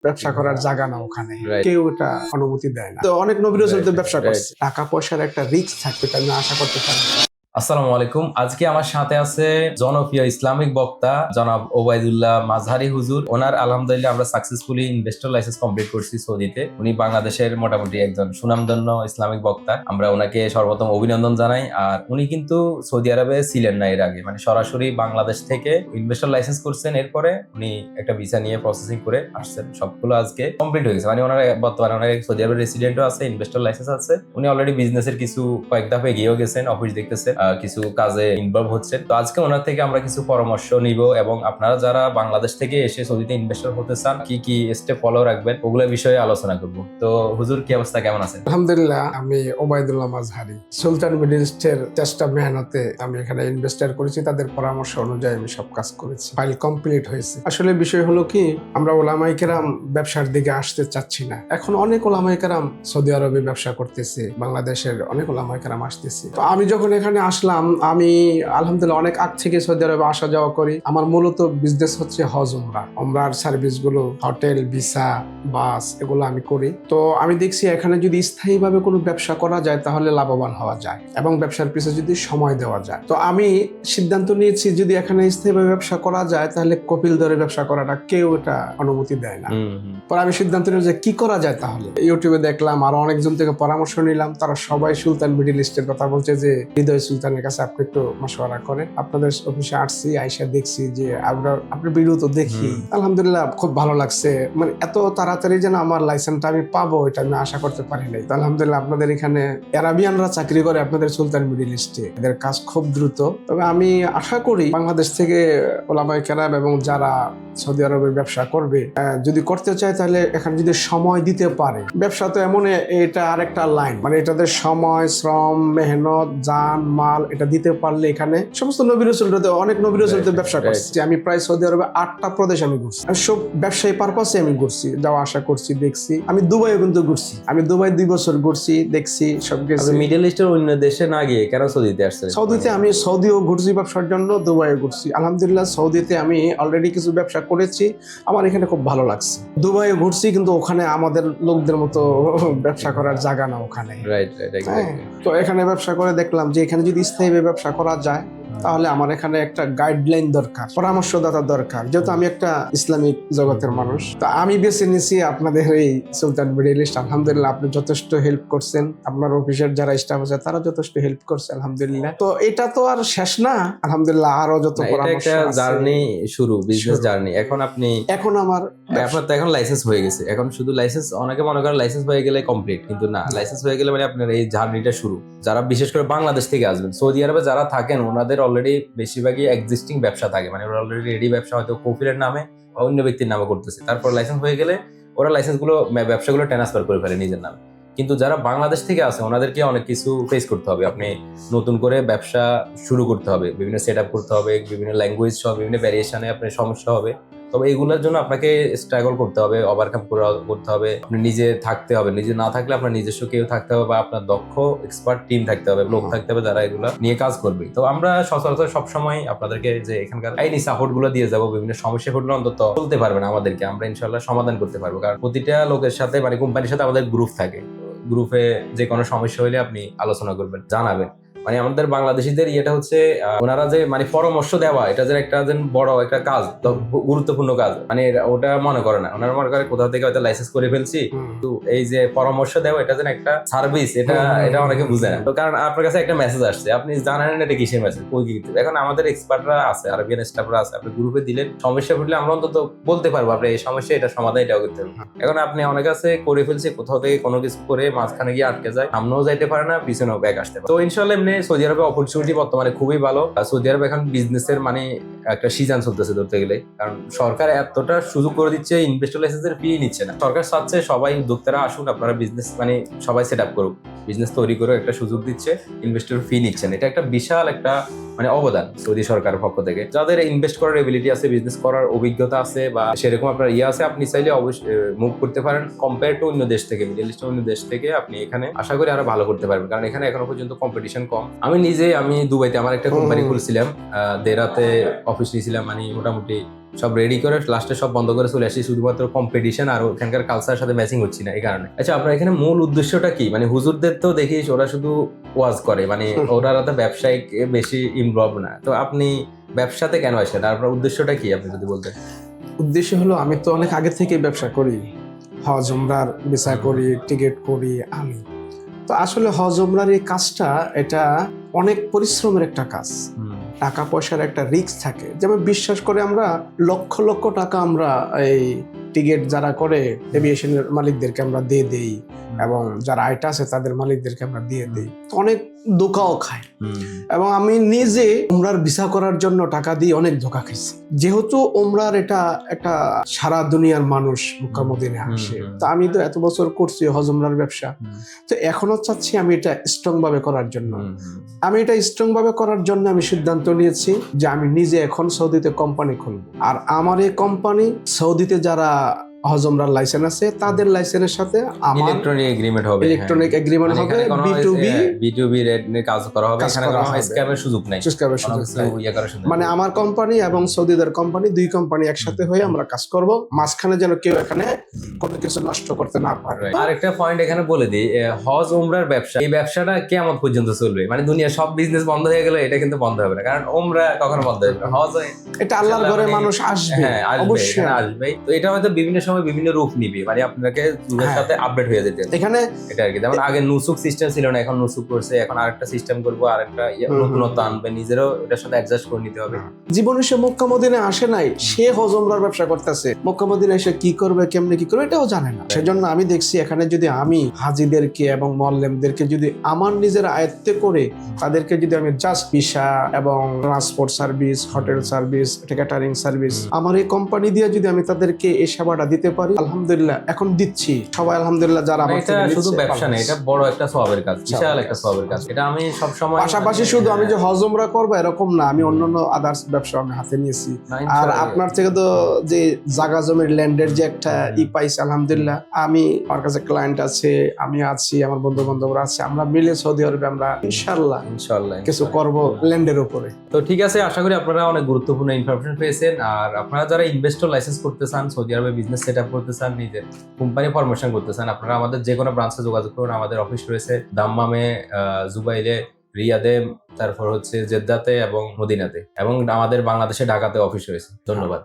ব্যবসা করার জায়গা না ওখানে, কেউ এটা অনুমতি দেয় না। তো অনেক নবী রাসূল তো ব্যবসা করছে, টাকা পয়সার একটা রিস্ক থাকবে, এটা আমি আশা করতে পারি। আসসালামু আলাইকুম। আজকে আমার সাথে আছে জনপ্রিয় ইসলামিক বক্তা জনাব ওবায়দুল্লাহ মাঝহারি হুজুর। ওনার আলহামদুলিল্লাহ আমরা সাকসেসফুলি ইনভেস্টর লাইসেন্স কমপ্লিট করছি সৌদিতে। উনি বাংলাদেশের মোটামুটি একজন সুনামধন্য ইসলামিক বক্তা। আমরা ওনাকে সর্বপ্রথম অভিনন্দন জানাই। আর উনি কিন্তু সৌদি আরবে ছিলেন না এর আগে, মানে সরাসরি বাংলাদেশ থেকে ইনভেস্টর লাইসেন্স করছেন, এরপরে উনি একটা ভিসা নিয়ে প্রসেসিং করে আসছেন। সবগুলো আজকে কমপ্লিট হয়ে গেছে, মানে ওনার বর্তমানে ওনার সৌদি আরবের রেসিডেন্টও আছে, ইনভেস্টর লাইসেন্স আছে। উনি অলরেডি বিজনেসের কিছু কয়েক ধাপে গিয়েও গেছেন, অফিস দেখতেছেন, কিছু কাজে ইনভলভ হচ্ছে। তো আজকে ওনার থেকে আমরা কিছু পরামর্শ নিব এবং আপনারা যারা বাংলাদেশ থেকে এসে সৌদিতে ইনভেস্টর হতে চান কি কি স্টেপ ফলো রাখবেন ওগুলো বিষয়ে আলোচনা করব। তো হুজুর, কি অবস্থা, কেমন আছেন? আলহামদুলিল্লাহ, আমি ওবায়দুল্লাহ মাঝহারি, সুলতান মিডল ইস্টের চেষ্টা মেহনতে আমি এখানে ইনভেস্টার করেছি, তাদের পরামর্শ অনুযায়ী আমি সব কাজ করেছি, ফাইল কমপ্লিট হয়েছে। আসলে বিষয় হলো কি, আমরা ওলামায়ে কেরাম ব্যবসার দিকে আসতে চাচ্ছি না। এখন অনেক ওলামায়ে কেরাম সৌদি আরবে ব্যবসা করতেছে, বাংলাদেশের অনেক ওলামায়ে কেরাম আসতেছে। তো আমি যখন এখানে আসলাম, আমি আলহামদুলিল্লাহ অনেক আগ থেকে সৌদি আরবে আসা যাওয়া করি। আমার মূলত বিজনেস হচ্ছে হজ ওমরার সার্ভিস গুলো, হোটেল, ভিসা, বাস, এগুলো আমি করি। তো আমি দেখছি এখানে যদি স্থায়ীভাবে কোনো ব্যবসা করা যায় তাহলে লাভবান হওয়া যায় এবং ব্যবসার পিছনে যদি সময় দেওয়া যায়। তো আমি সিদ্ধান্ত নিয়েছি যদি এখানে স্থায়ীভাবে ব্যবসা করা যায় তাহলে কপিল ধরে ব্যবসা করাটা কেউ এটা অনুমতি দেয় না। পরে আমি সিদ্ধান্ত নিলাম যে কি করা যায়। তাহলে ইউটিউবে দেখলাম, আরো অনেকজন থেকে পরামর্শ নিলাম, তারা সবাই সুলতান মিডল ইস্টের কথা বলছে যে হৃদয় সুলতানের কাছে আপনি একটু মশওয়ারা করেন। আপনাদের অফিসে আসছি, আইসা দেখছি যে আপনার ভিডিও তো দেখি, আলহামদুলিল্লাহ খুব ভালো লাগছে। মানে এত তাড়াতাড়ি যেন আমার লাইসেন্সটা আমি পাবো এটা আমি আশা করতে পারি নাই। তো আলহামদুলিল্লাহ আপনাদের এখানে অ্যারাবিয়ানরা চাকরি করে আপনাদের সুলতান মিডল ইস্টে, এদের কাজ খুব দ্রুত। তবে আমি আশা করি বাংলাদেশ থেকে ওলামায়ে কেরাম এবং যারা সৌদি আরবের ব্যবসা করবে, যদি করতে চায় তাহলে এখানে যদি সময় দিতে পারে, ব্যবসা তো এমন, এটা আরেকটা লাইন, মানে এটাদের সময়, শ্রম, মেহনত, জান মাল এটা দিতে পারলে এখানে সমস্ত নবী রাসূলরা, অনেক নবী রাসূল ব্যবসা করছে। আমি প্রায় সৌদি আরবে 8টা প্রদেশ আমি ঘুরছি, সব ব্যবসায়ী পারপাসে আমি ঘুরছি, যাওয়া আসা করছি, দেখছি। আমি দুবাইও কিন্তু ঘুরছি, আমি দুবাই 2 বছর ঘুরছি, দেখছি সব কিছু। মিডল ইস্টের অন্য দেশে না গিয়ে কেন সৌদিতে আসছেন? সৌদিতে আমি সৌদিও ঘুরছি ব্যবসার জন্য, দুবাইও ঘুরছি। আলহামদুলিল্লাহ সৌদিতে আমি অলরেডি কিছু ব্যবসা করেছি, আমার এখানে খুব ভালো লাগছে। দুবাইও ঘুরছি, কিন্তু ওখানে আমাদের লোকদের মতো ব্যবসা করার জায়গা না ওখানে। তো এখানে ব্যবসা করে দেখলাম যে এখানে যদি স্থায়ীভাবে ব্যবসা করা যায় তাহলে আমার এখানে একটা গাইডলাইন দরকার, পরামর্শদাতা দরকার। যেহেতু আমি একটা ইসলামিক জগতের মানুষ, তো আমি বেছে নিয়েছি আপনাদের এই সুলতান মিডল ইস্ট। আলহামদুলিল্লাহ আপনি যথেষ্ট হেল্প করছেন, আপনার অফিসের যারা স্টাফ আছে তারা যথেষ্ট হেল্প করছে, আলহামদুলিল্লাহ। তো এটা তো আর শেষ না, আলহামদুলিল্লাহ আরো যত পরামর্শ আছে, জার্নি শুরু, বিজনেস জার্নি। এখন আপনার তো এখন লাইসেন্স হয়ে গেছে, এখন শুধু লাইসেন্স, অনেকে মনে করেন লাইসেন্স হয়ে গেলে কমপ্লিট, কিন্তু না, লাইসেন্স হয়ে গেলে মানে আপনার এই জার্নিটা শুরু। যারা বিশেষ করে বাংলাদেশ থেকে আসবেন, সৌদি আরবে যারা থাকেন ওনাদের অলরেডি বেশিরভাগই এক্সিস্টিং ব্যবসা থাকে, মানে ওরা অলরেডি রেডি ব্যবসা হয়তো কফিলের নামে বা অন্য ব্যক্তির নামে করতেছে। তারপর লাইসেন্স হয়ে গেলে ওরা লাইসেন্সগুলো, ব্যবসাগুলো ট্রান্সফার করে ফেলে নিজের নামে। কিন্তু যারা বাংলাদেশ থেকে আসে ওনাদেরকে অনেক কিছু ফেস করতে হবে। আপনি নতুন করে ব্যবসা শুরু করতে হবে, বিভিন্ন সেট আপ করতে হবে, বিভিন্ন ল্যাঙ্গুয়েজ সহ বিভিন্ন ভ্যারিয়েশনে আপনার সমস্যা হবে। তবে এগুলোর জন্য আপনাকে স্ট্রাগল করতে হবে, ওভারকাম করতে হবে। আপনি নিজে থাকতে হবে, নিজে না থাকলে আপনার নিজস্ব কেউ থাকতে হবে বা আপনার দক্ষ এক্সপার্ট টিম থাকতে হবে, লোক থাকতে হবে যারা এগুলো নিয়ে কাজ করবে। তো আমরা সচরাচর সবসময় আপনাদেরকে যে এখানকার আইনি সাপোর্ট গুলো দিয়ে যাবো, বিভিন্ন সমস্যা ঘটলে অন্তত বলতে পারবেন আমাদেরকে, আমরা ইনশাল্লাহ সমাধান করতে পারবো। কারণ প্রতিটা লোকের সাথে, মানে কোম্পানির সাথে আমাদের গ্রুপ থাকে, গ্রুপে যে কোনো সমস্যা হলে আপনি আলোচনা করবেন, জানাবেন। মানে আমাদের বাংলাদেশিদের ইয়েটা হচ্ছে ওনারা যে মানে পরামর্শ দেওয়া, এটা যে একটা বড় একটা কাজ, গুরুত্বপূর্ণ কাজ, মানে ওটা মনে করে না। ওনারা মনে করে কোথাও থেকে হয়তো লাইসেন্স করে ফেলছি, তো এই যে পরামর্শ দেওয়া এটা যেন একটা সার্ভিস, এটা অনেকে বুঝে না। তো কারণ আপনার কাছে একটা মেসেজ আসছে, আপনি জানেন এটা কিসের মেসেজ, ওই কি। এখন আমাদের এক্সপার্টরা আছে, আরবিয়ান স্টাফরা আছে, আপনি গ্রুপে দিলেন, সমস্যা ঘটলে আমরা অন্তত বলতে পারবো আপনি এই সমস্যা, এটা সমাধান, এটাও করতে হবে। এখন আপনি অনেক কাছে করে ফেলছে, কোথাও থেকে কোনো কিছু করে মাঝখানে গিয়ে আটকে যায়, সামনেও যাইতে পারে না, পিছনেও ব্যাক আসতে পারে। তো ইনশাল্লাহ এমনি সৌদি আরবে অপরচুনিটি বর্তমানে খুবই ভালো। সৌদি আরবে এখন বিজনেসের মানে একটা সিজন চলতেছে ধরতে গেলে, কারণ সরকার এতটা সুযোগ করে দিচ্ছে, ইনভেস্টর লাইসেন্সের ফি নিচ্ছে না। সরকার চাচ্ছে সবাই উদ্যোক্তারা আসুন, আপনারা বিজনেস মানে সবাই সেট আপ করুক, বিজনেস তৈরি করে একটা সুযোগ দিচ্ছে, ইনভেস্টর ফি নিচ্ছেন। এটা একটা বিশাল একটা মানে অবদান সৌদি সরকারের পক্ষ থেকে। যাদের ইনভেস্ট করার এবিলিটি আছে, বিজনেস করার অভিজ্ঞতা আছে বা সেরকম আপনার আছে, আপনি চাইলে অবশ্যই মুভ করতে পারেন কম্পেয়ার টু অন্য দেশ থেকে, মিডল ইস্টের অন্য দেশ থেকে। আপনি এখানে আশা করি আরো ভালো করতে পারবেন, কারণ এখানে এখনো পর্যন্ত কম্পিটিশন কম। আমি দুবাইতে আমার একটা কোম্পানি খুলছিলাম, দেরাতে অফিস নিয়েছিলাম, মানে মোটামুটি সব রেডি করে লাস্টে সব বন্ধ করে চলে আসি, শুধুমাত্র কম্পিটিশন আর ওখানকার কালচারের সাথে ম্যাচিং হচ্ছে না এই কারণে। আচ্ছা, আপনার এখানে মূল উদ্দেশ্যটা কি? মানে হুজুরদের তো দেখিস ওরা শুধু ওয়াজ করে, মানে ওরা তো ব্যবসায়িক বেশি ইনভলভ না, তো আপনি ব্যবসাতে কেন আসেন? আর আপনার উদ্দেশ্যটা কি আপনি যদি বলতেন। উদ্দেশ্য হলো আমি তো অনেক আগে থেকে ব্যবসা করি, হজ উমরার ভিসা করি, টিকিট করি আমি। তো আসলে হজ উমরার এই কাজটা এটা অনেক পরিশ্রমের একটা কাজ, টাকা পয়সার একটা রিস্ক থাকে। যেমন বিশ্বাস করে আমরা লক্ষ লক্ষ টাকা আমরা এই টিকিট যারা করে এভিয়েশনের মালিকদেরকে আমরা দিয়ে দেই, এবং যারা আইটা আছে তাদের মালিকদেরকে আমরা দিয়ে দিই, তো অনেক ধোকাও খায়। এবং আমি নিজে উমরার ভিসা করার জন্য টাকা দিয়ে অনেক ধোকা খাইছি, যেহেতু উমরার এটা একটা সারা দুনিয়ার মানুষ মক্কা মদিনায় আসে। তো আমি তো এত বছর করছি হজ উমরার ব্যবসা, তো এখনো চাচ্ছি আমি এটা স্ট্রং ভাবে করার জন্য। আমি এটা স্ট্রং ভাবে করার জন্য আমি সিদ্ধান্ত নিয়েছি যে আমি নিজে এখন সৌদিতে কোম্পানি খুলবো, আর আমার এই কোম্পানি সৌদিতে যারা হজ উমরার লাইসেন্স আছে তাদের লাইসেন্সের সাথে আমার ইলেকট্রনিক এগ্রিমেন্ট হবে, ইলেকট্রনিক এগ্রিমেন্ট হবে, B2B রেট নিয়ে কাজ করা হবে, এখানে কোনো স্ক্যামের সুযোগ নাই, মানে আমার কোম্পানি এবং সৌদিদের কোম্পানি, দুই কোম্পানি একসাথে হয়ে আমরা কাজ করব, মাঝখানে যেন কেউ এখানে কোনো কিছু নষ্ট করতে না পারে। আর একটা পয়েন্ট এখানে বলে দিই, হজ উমরার ব্যবসা, এই ব্যবসাটা কিয়ামত পর্যন্ত চলবে, মানে দুনিয়ার সব বিজনেস বন্ধ হয়ে গেলে এটা কিন্তু বন্ধ হবে না, কারণ উমরা কখনো বন্ধ হবে না, হজ এটা আল্লাহর ঘরে মানুষ আসবে, হ্যাঁ অবশ্যই আসবে। তো এটা হয়তো বিভিন্ন সময় বিভিন্ন রূপ নিবে, মানে আপনাকে যুগের সাথে আপডেট হয়ে যেতে এখানে এটা আর কি। যেমন আগে নুসুক সিস্টেম ছিল না, এখন নুসুক করছে, এখন আরেকটা সিস্টেম করবো, আরেকটা নতুনত্ব আনবে, নিজেরও এটার সাথে অ্যাডজাস্ট করে নিতে হবে। জীবনে সে মক্কা মদিনায় আসে নাই, সে হজ উমরার ব্যবসা করতেছে, মক্কা মদিনায় এসে কি করবে কেমনে কি করবে এটাও জানে না। সেজন্য আমি দেখছি এখানে যদি আমি হাজিদেরকে এবং মুআল্লিমদেরকে যদি আমার নিজের আয়ত্তে করে তাদেরকে যদি আমি জাস্ট ভিসা এবং transport service, hotel service, catering service আমার এই কোম্পানি দিয়ে যদি আমি তাদেরকে এই সেবাটা দিতে পারি, আলহামদুলিল্লাহ এখন দিচ্ছি সবাই আলহামদুলিল্লাহ যারা আমার এটা শুধু ব্যবসা না, এটা বড় একটা সওয়াবের কাজ, বিশাল একটা সওয়াবের কাজ। এটা আমি সব সময় পাশাপাশি শুধু আমি যে হজ উমরা করবো এরকম না, আমি অন্যান্য আদার্স ব্যবসা আমি হাতে নিয়েছি। আর আপনার থেকে তো যে জায়গা জমির ল্যান্ডের যে একটা পাইছি আলহামদুলিল্লাহ, আমি আমার কাছে ক্লায়েন্ট আছে, আমি আছি, আমার বন্ধু বান্ধবরা আছে, আমরা মিলে সৌদি আরবে আমরা ইনশাআল্লাহ কিছু করব ল্যান্ডের উপরে। তো ঠিক আছে, আশা করি আপনারা অনেক গুরুত্বপূর্ণ ইনফরমেশন পেয়েছেন। আর আপনারা যারা ইনভেস্টর লাইসেন্স করতে চান, সৌদি আরবে বিজনেস সেট আপ করতে চান, নিজের কোম্পানি ফরমেশন করতে চান, আপনারা আমাদের যে কোনো ব্রাঞ্চে যোগাযোগ করুন। আমাদের অফিস রয়েছে দাম্মামে, জুবাইলে, রিয়াদে, তারপর হচ্ছে জেদ্দাতে এবং মদিনাতে, এবং আমাদের বাংলাদেশে ঢাকাতে অফিস রয়েছে। ধন্যবাদ।